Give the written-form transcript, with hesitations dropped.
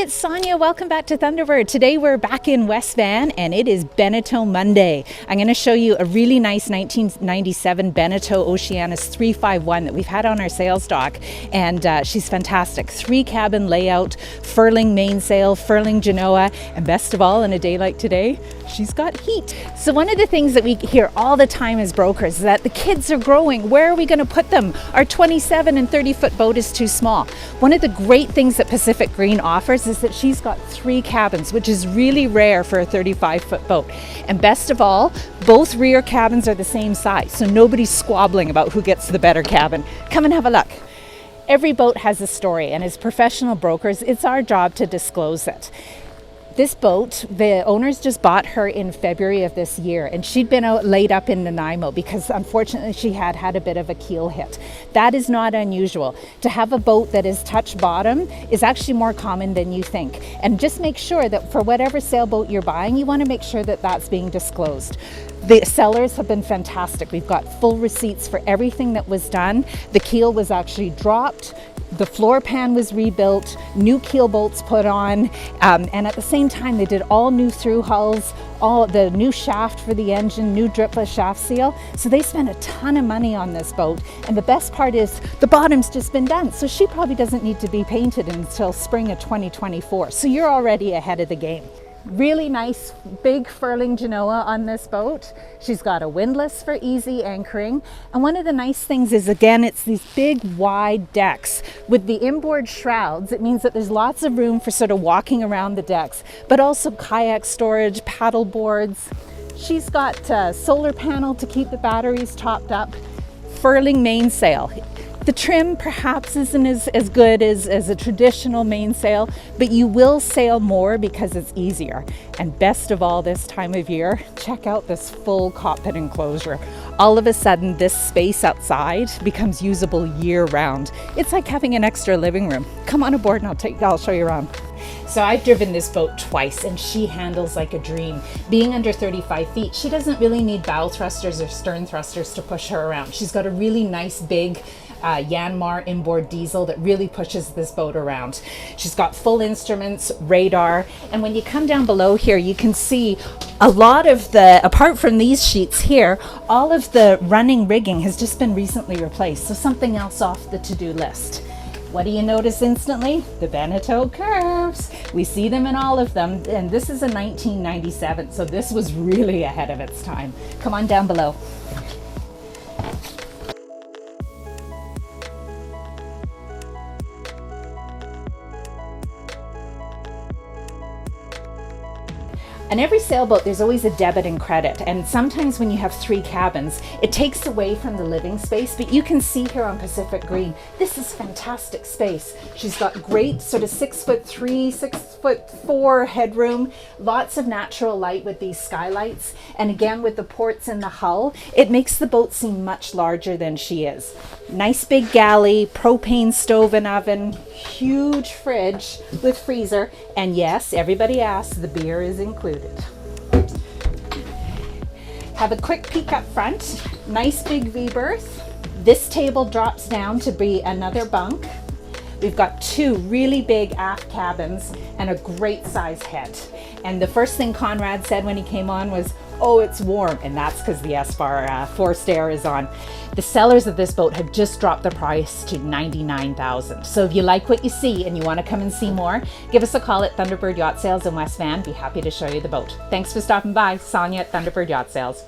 it's Sonia. Welcome back to Thunderbird. Today we're back in West Van and it is Beneteau Monday. I'm going to show you a really nice 1997 Beneteau Oceanis 351 that we've had on our sales dock, and she's fantastic. 3-cabin layout, furling mainsail, furling genoa, and best of all, in a day like today, she's got heat. So one of the things that we hear all the time as brokers is that the kids are growing. Where are we going to put them? Our 27 and 30-foot boat is too small. One of the great things that Pacific Green offers is that she's got 3 cabins, which is really rare for a 35-foot boat. And best of all, both rear cabins are the same size, so nobody's squabbling about who gets the better cabin. Come and have a look. Every boat has a story, and as professional brokers, it's our job to disclose it. This boat, the owners just bought her in February of this year, and she'd been laid up in Nanaimo because unfortunately she had a bit of a keel hit. That is not unusual. To have a boat that is touch bottom is actually more common than you think. And just make sure that for whatever sailboat you're buying, you want to make sure that that's being disclosed. The sellers have been fantastic. We've got full receipts for everything that was done. The keel was actually dropped. The floor pan was rebuilt, new keel bolts put on, and at the same time they did all new thru-hulls, all the new shaft for the engine, new dripless shaft seal. So they spent a ton of money on this boat, and the best part is the bottom's just been done, so she probably doesn't need to be painted until spring of 2024. So you're already ahead of the game. Really nice big furling genoa on this boat. She's got a windlass for easy anchoring, and one of the nice things is, again, it's these big wide decks with the inboard shrouds. It means that there's lots of room for sort of walking around the decks, but also kayak storage, paddle boards. She's got a solar panel to keep the batteries topped up, furling mainsail. The trim perhaps isn't as good as a traditional mainsail, but you will sail more because it's easier. And best of all, this time of year, check out this full cockpit enclosure. All of a sudden, this space outside becomes usable year-round. It's like having an extra living room. Come on aboard and I'll show you around. So I've driven this boat twice and she handles like a dream. Being under 35 feet, she doesn't really need bow thrusters or stern thrusters to push her around. She's got a really nice big Yanmar inboard diesel that really pushes this boat around. She's got full instruments, radar, and when you come down below here, you can see a lot of the, apart from these sheets here, all of the running rigging has just been recently replaced. So something else off the to-do list. What do you notice instantly? The Beneteau curves. We see them in all of them, and this is a 1997, so this was really ahead of its time. Come on down below. On every sailboat, there's always a debit and credit, and sometimes when you have 3 cabins, it takes away from the living space, but you can see here on Pacific Green, this is fantastic space. She's got great sort of 6'3", 6'4" headroom, lots of natural light with these skylights, and again with the ports in the hull, it makes the boat seem much larger than she is. Nice big galley, propane stove and oven, huge fridge with freezer, and yes, everybody asks, the beer is included. Have a quick peek up front. Nice big V berth. This table drops down to be another bunk. We've got 2 really big aft cabins and a great size head. And the first thing Conrad said when he came on was, "Oh, it's warm," and that's because the Espar forced air is on. The sellers of this boat have just dropped the price to $99,000. So if you like what you see and you want to come and see more, give us a call at Thunderbird Yacht Sales in West Van. Be happy to show you the boat. Thanks for stopping by. Sonia at Thunderbird Yacht Sales.